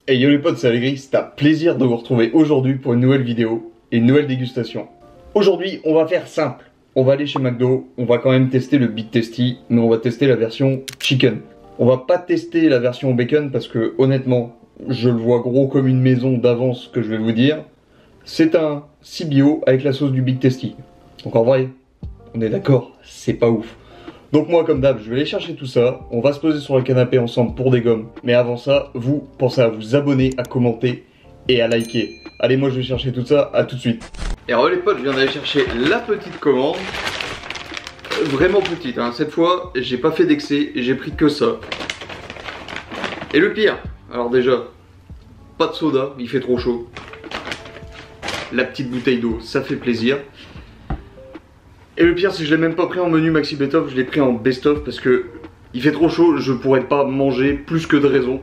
Hey yo les potes, c'est Allegri, c'est un plaisir de vous retrouver aujourd'hui pour une nouvelle vidéo et une nouvelle dégustation. Aujourd'hui, on va faire simple. On va aller chez McDo, on va quand même tester le Big Tasty, mais on va tester la version chicken. On va pas tester la version bacon parce que honnêtement, je le vois gros comme une maison d'avance que je vais vous dire. C'est un CBO avec la sauce du Big Tasty. Donc en vrai, on est d'accord, c'est pas ouf. Donc moi comme d'hab, je vais aller chercher tout ça, on va se poser sur le canapé ensemble pour des gommes. Mais avant ça, vous pensez à vous abonner, à commenter et à liker. Allez, moi je vais chercher tout ça, à tout de suite. Et alors les potes, je viens d'aller chercher la petite commande. Vraiment petite, hein. Cette fois j'ai pas fait d'excès, j'ai pris que ça. Et le pire, alors déjà, pas de soda, il fait trop chaud. La petite bouteille d'eau, ça fait plaisir. Et le pire, c'est que je l'ai même pas pris en menu maxi best-of, je l'ai pris en best-of parce que il fait trop chaud, je pourrais pas manger plus que de raison.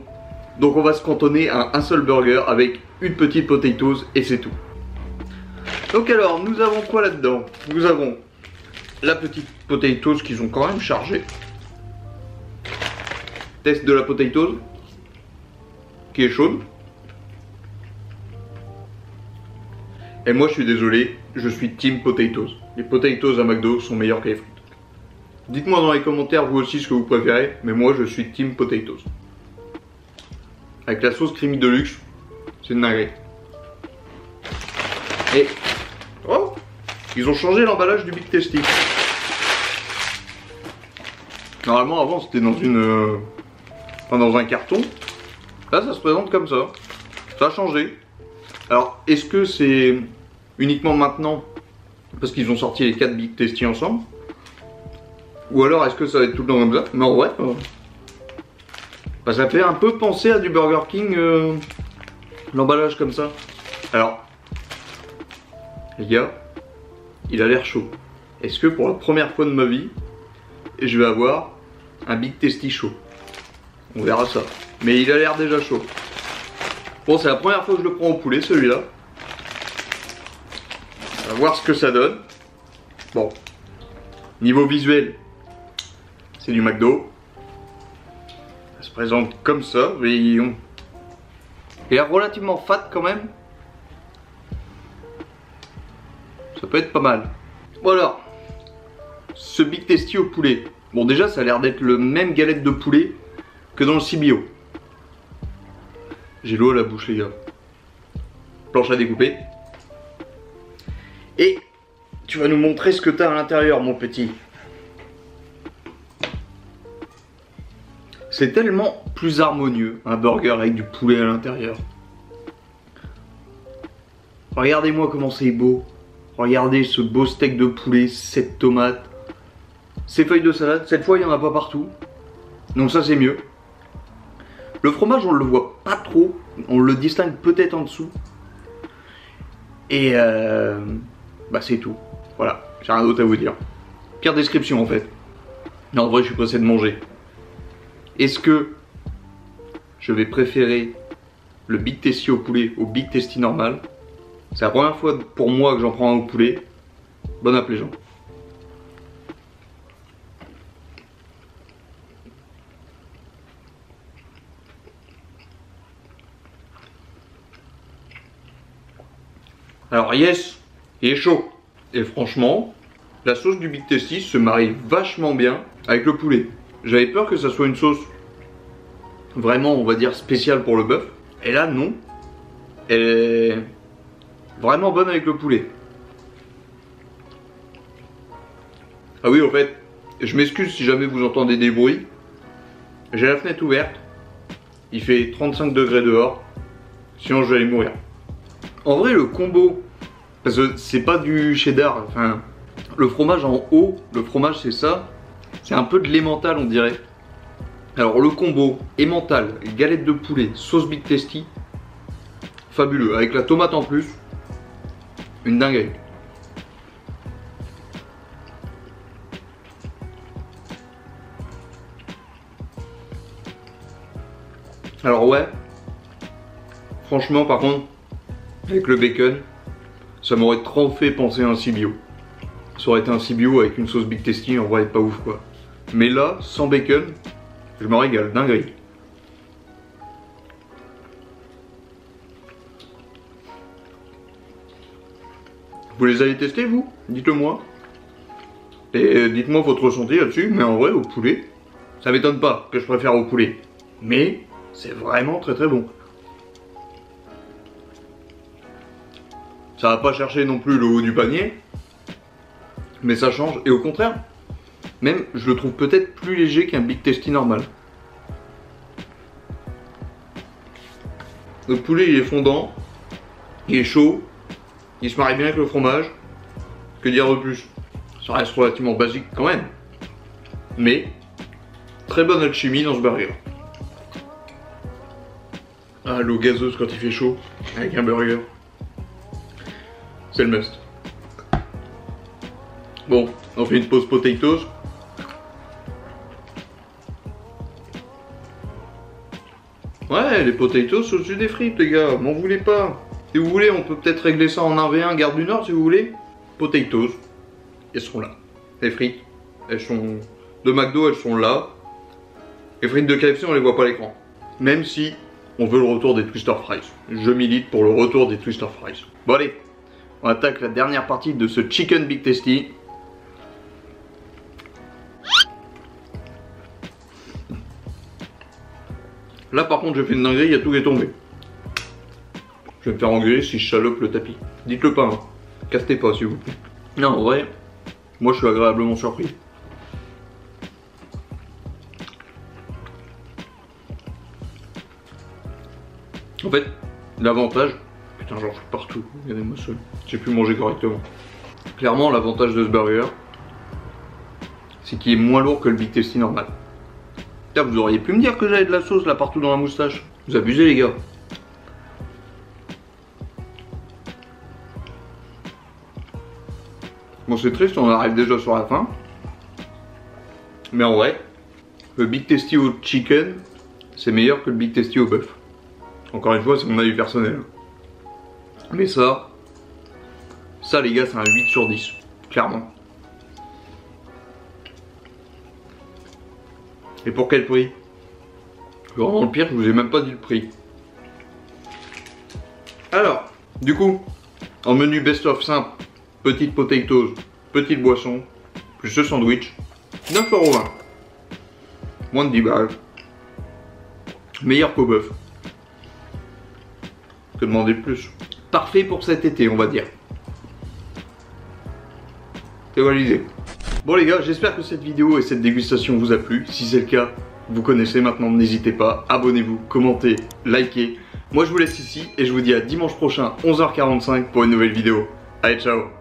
Donc on va se cantonner à un seul burger avec une petite potatoes et c'est tout. Donc alors, nous avons quoi là-dedans? Nous avons la petite potatoes qu'ils ont quand même chargée. Test de la potatoes qui est chaude. Et moi je suis désolé, je suis team potatoes. Les potatoes à McDo sont meilleurs que les frites. Dites-moi dans les commentaires vous aussi ce que vous préférez, mais moi je suis team potatoes. Avec la sauce creamy de luxe, c'est une dinguerie. Et oh, ils ont changé l'emballage du Big Tasty. Normalement avant c'était dans dans un carton. Là ça se présente comme ça. Ça a changé. Alors, est-ce que c'est uniquement maintenant parce qu'ils ont sorti les 4 Big Tasty ensemble? Ou alors est-ce que ça va être tout le temps comme ça? Mais en vrai, bah, ça fait un peu penser à du Burger King, l'emballage comme ça. Alors, les gars, il a l'air chaud. Est-ce que pour la première fois de ma vie, je vais avoir un Big Tasty chaud? On verra ça. Mais il a l'air déjà chaud. Bon, c'est la première fois que je le prends au poulet, celui-là. On va voir ce que ça donne. Bon. Niveau visuel, c'est du McDo. Ça se présente comme ça. Il est relativement fat quand même. Ça peut être pas mal. Voilà. Ce Big Tasty au poulet. Bon, déjà, ça a l'air d'être le même galette de poulet que dans le CBO. J'ai l'eau à la bouche les gars. Planche à découper. Et tu vas nous montrer ce que tu as à l'intérieur mon petit. C'est tellement plus harmonieux un burger avec du poulet à l'intérieur. Regardez-moi comment c'est beau. Regardez ce beau steak de poulet, cette tomate, ces feuilles de salade. Cette fois il n'y en a pas partout. Donc ça c'est mieux. Le fromage, on le voit pas trop, on le distingue peut-être en dessous. Et bah c'est tout. Voilà, j'ai rien d'autre à vous dire. Pire description en fait. Non, en vrai, je suis pressé de manger. Est-ce que je vais préférer le Big Tasty au poulet au Big Tasty normal? C'est la première fois pour moi que j'en prends un au poulet. Bon appétit les gens. Alors yes, il est chaud. Et franchement, la sauce du Big Tasty se marie vachement bien avec le poulet. J'avais peur que ça soit une sauce vraiment, on va dire, spéciale pour le bœuf. Et là, non. Elle est vraiment bonne avec le poulet. Ah oui, au fait, je m'excuse si jamais vous entendez des bruits. J'ai la fenêtre ouverte. Il fait 35 degrés dehors. Sinon, je vais aller mourir. En vrai, le combo, parce que c'est pas du cheddar, enfin, le fromage en haut, le fromage c'est ça, c'est un peu de l'emmental on dirait. Alors le combo emmental, galette de poulet, sauce Big Tasty, fabuleux, avec la tomate en plus, une dinguerie. Alors ouais, franchement par contre, avec le bacon, ça m'aurait trop fait penser à un CBO. Ça aurait été un CBO avec une sauce Big Tasty, en vrai pas ouf quoi. Mais là, sans bacon, je me régale, dinguerie. Vous les avez testés vous? Dites-le moi. Et dites-moi votre ressenti là-dessus, mais en vrai au poulet, ça m'étonne pas que je préfère au poulet. Mais c'est vraiment très très bon. Ça va pas chercher non plus le haut du panier, mais ça change. Et au contraire, même je le trouve peut-être plus léger qu'un Big Tasty normal. Le poulet il est fondant, il est chaud, il se marie bien avec le fromage. Que dire de plus? Ça reste relativement basique quand même. Mais très bonne alchimie dans ce burger. Ah, l'eau gazeuse quand il fait chaud, avec un burger. C'est le must. Bon, on fait une pause potatoes. Ouais, les potatoes au-dessus des frites, les gars, m'en voulez pas. Si vous voulez, on peut peut-être régler ça en 1v1 Gare du Nord, si vous voulez. Potatoes, elles seront là. Les frites, elles sont de McDo, elles sont là. Les frites de KFC, on les voit pas à l'écran. Même si on veut le retour des Twister Fries. Je milite pour le retour des Twister Fries. Bon allez, on attaque la dernière partie de ce Chicken Big Tasty. Là par contre, je fais une dinguerie, il y a tout qui est tombé. Je vais me faire engueuler si je salope le tapis. Dites-le pas, hein. Castez pas s'il vous plaît. Non, en vrai, moi je suis agréablement surpris. En fait, l'avantage... Putain, j'en fous partout, regardez-moi ça. J'ai pu manger correctement. Clairement, l'avantage de ce burger, c'est qu'il est moins lourd que le Big Tasty normal. Putain, vous auriez pu me dire que j'avais de la sauce là partout dans la moustache. Vous abusez les gars. Bon, c'est triste, on arrive déjà sur la fin. Mais en vrai, le Big Tasty au chicken, c'est meilleur que le Big Tasty au bœuf. Encore une fois, c'est mon avis personnel. Mais ça les gars, c'est un 8 sur 10, clairement. Et pour quel prix? Vraiment le pire, je vous ai même pas dit le prix. Alors, du coup, en menu best-of simple, petite potatoes, petite boisson, plus ce sandwich, 9,20 €. Moins de 10 balles. Meilleur qu'au bœuf. Que demander de plus? Parfait pour cet été, on va dire. C'est validé. Bon les gars, j'espère que cette vidéo et cette dégustation vous a plu. Si c'est le cas, vous connaissez maintenant, n'hésitez pas, abonnez-vous, commentez, likez. Moi je vous laisse ici et je vous dis à dimanche prochain, 11h45 pour une nouvelle vidéo. Allez, ciao!